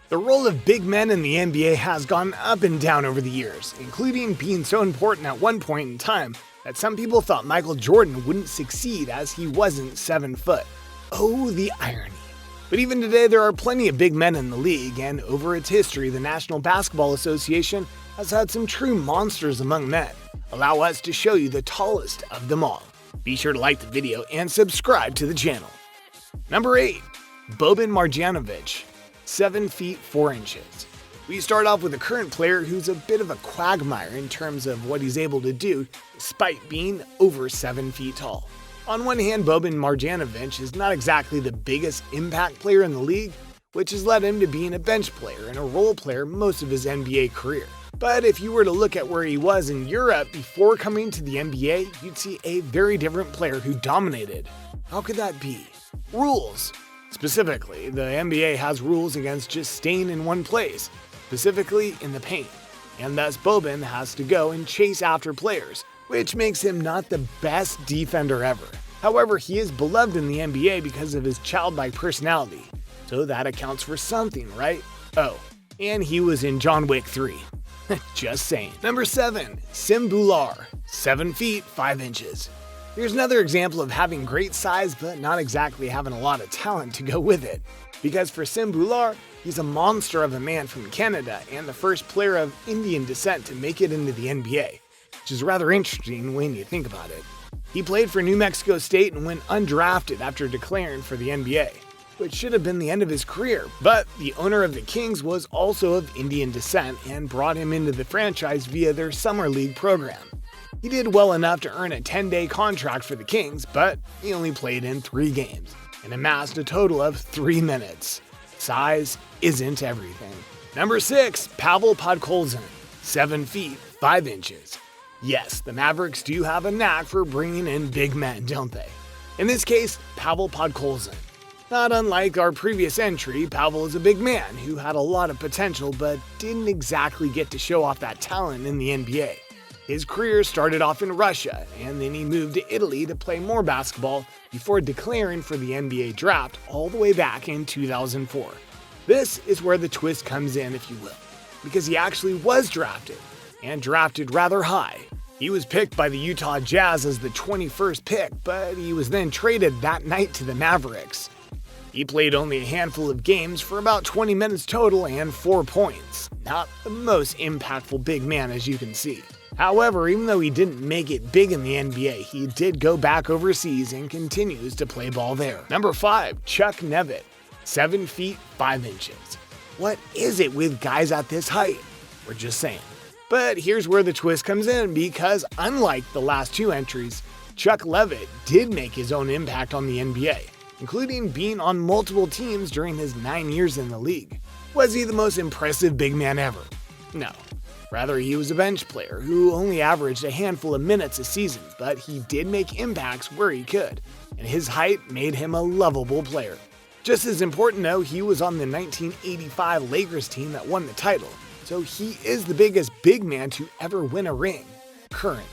The role of big men in the NBA has gone up and down over the years, including being so important at one point in time that some people thought Michael Jordan wouldn't succeed as he wasn't 7 foot. Oh, the irony. But even today, there are plenty of big men in the league, and over its history, the National Basketball Association has had some true monsters among men. Allow us to show you the tallest of them all. Be sure to like the video and subscribe to the channel. Number 8. Boban Marjanovic, 7 feet 4 inches. We start off with a current player who's a bit of a quagmire in terms of what he's able to do despite being over 7 feet tall. On one hand, Boban Marjanovic is not exactly the biggest impact player in the league, which has led him to being a bench player and a role player most of his NBA career. But if you were to look at where he was in Europe before coming to the NBA, you'd see a very different player who dominated. How could that be? Rules. Specifically, the NBA has rules against just staying in one place, specifically in the paint, and thus Boban has to go and chase after players, which makes him not the best defender ever. However, he is beloved in the NBA because of his childlike personality, so that accounts for something, right? Oh, and he was in John Wick 3. Just saying. Number 7. Bolar, 7 feet 5 inches. Here's another example of having great size but not exactly having a lot of talent to go with it. Because for Bolar, he's a monster of a man from Canada and the first player of Indian descent to make it into the NBA, which is rather interesting when you think about it. He played for New Mexico State and went undrafted after declaring for the NBA, which should have been the end of his career, but the owner of the Kings was also of Indian descent and brought him into the franchise via their summer league program. He did well enough to earn a 10-day contract for the Kings, but he only played in 3 games and amassed a total of 3 minutes. Size isn't everything. Number 6. Pavel Podkolzin, 7 feet 5 inches. Yes, the Mavericks do have a knack for bringing in big men, don't they? In this case, Pavel Podkolzin. Not unlike our previous entry, Pavel is a big man who had a lot of potential but didn't exactly get to show off that talent in the NBA. His career started off in Russia, and then he moved to Italy to play more basketball before declaring for the NBA draft all the way back in 2004. This is where the twist comes in, if you will, because he actually was drafted, and drafted rather high. He was picked by the Utah Jazz as the 21st pick, but he was then traded that night to the Mavericks. He played only a handful of games for about 20 minutes total and 4 points. Not the most impactful big man, as you can see. However, even though he didn't make it big in the NBA, he did go back overseas and continues to play ball there. Number 5. Chuck Nevitt, 7 feet 5 inches. What is it with guys at this height? We're just saying. But here's where the twist comes in, because unlike the last 2 entries, Chuck Levitt did make his own impact on the NBA, including being on multiple teams during his 9 years in the league. Was he the most impressive big man ever? No. Rather, he was a bench player who only averaged a handful of minutes a season, but he did make impacts where he could, and his height made him a lovable player. Just as important though, he was on the 1985 Lakers team that won the title, so he is the biggest big man to ever win a ring, currently.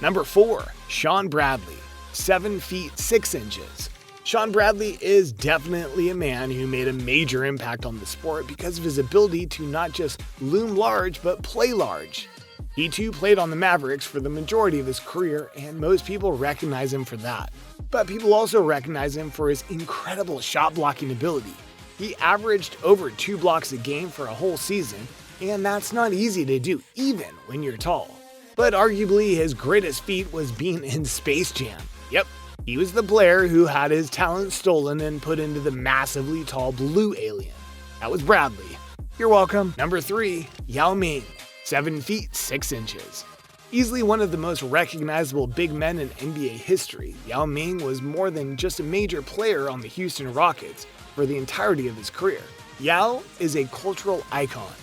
Number 4. Shawn Bradley, 7 feet 6 inches. Shawn Bradley is definitely a man who made a major impact on the sport because of his ability to not just loom large, but play large. He too played on the Mavericks for the majority of his career, and most people recognize him for that. But people also recognize him for his incredible shot blocking ability. He averaged over 2 blocks a game for a whole season, and that's not easy to do even when you're tall. But arguably his greatest feat was being in Space Jam. Yep. He was the player who had his talent stolen and put into the massively tall blue alien. That was Bradley. You're welcome. Number 3. Yao Ming, 7 feet 6 inches. Easily one of the most recognizable big men in NBA history, Yao Ming was more than just a major player on the Houston Rockets for the entirety of his career. Yao is a cultural icon.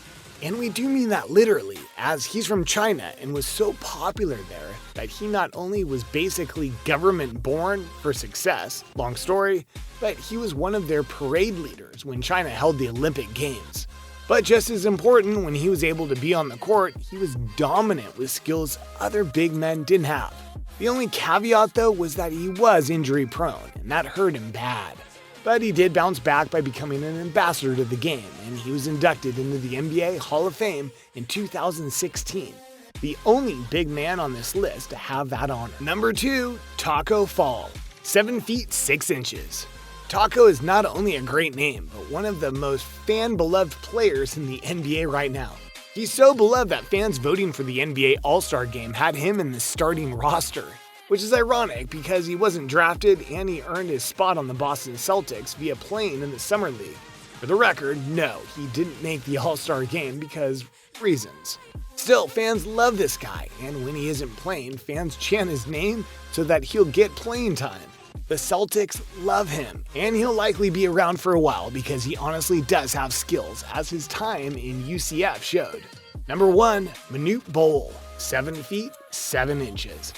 And we do mean that literally, as he's from China and was so popular there that he not only was basically government born for success, long story, but he was one of their parade leaders when China held the Olympic Games. But just as important, when he was able to be on the court, he was dominant with skills other big men didn't have. The only caveat though was that he was injury prone, and that hurt him bad. But he did bounce back by becoming an ambassador to the game, and he was inducted into the NBA Hall of Fame in 2016. The only big man on this list to have that honor. Number 2, Taco Fall, 7 feet 6 inches. Taco is not only a great name, but one of the most fan-beloved players in the NBA right now. He's so beloved that fans voting for the NBA All-Star Game had him in the starting roster, which is ironic because he wasn't drafted and he earned his spot on the Boston Celtics via playing in the Summer League. For the record, no, he didn't make the All-Star Game because reasons. Still, fans love this guy, and when he isn't playing, fans chant his name so that he'll get playing time. The Celtics love him, and he'll likely be around for a while because he honestly does have skills, as his time in UCF showed. Number 1, Manute Bol, 7 feet 7 inches.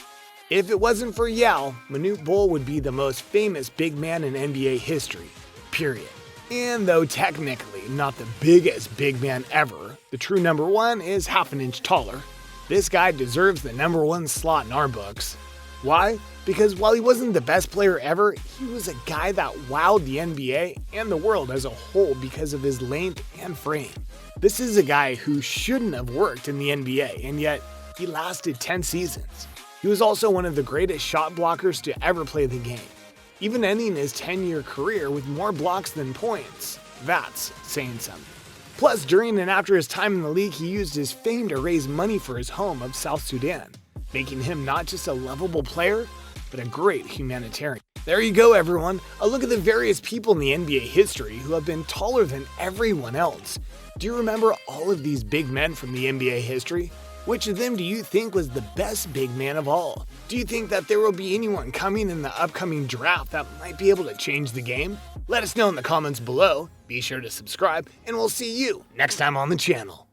If it wasn't for Yao, Manute Bol would be the most famous big man in NBA history, period. And though technically not the biggest big man ever, the true number 1 is half an inch taller. This guy deserves the number 1 slot in our books. Why? Because while he wasn't the best player ever, he was a guy that wowed the NBA and the world as a whole because of his length and frame. This is a guy who shouldn't have worked in the NBA, and yet he lasted 10 seasons. He was also one of the greatest shot blockers to ever play the game, even ending his 10-year career with more blocks than points. That's saying something. Plus, during and after his time in the league, he used his fame to raise money for his home of South Sudan, making him not just a lovable player, but a great humanitarian. There you go, everyone. A look at the various people in the NBA history who have been taller than everyone else. Do you remember all of these big men from the NBA history? Which of them do you think was the best big man of all? Do you think that there will be anyone coming in the upcoming draft that might be able to change the game? Let us know in the comments below. Be sure to subscribe, and we'll see you next time on the channel.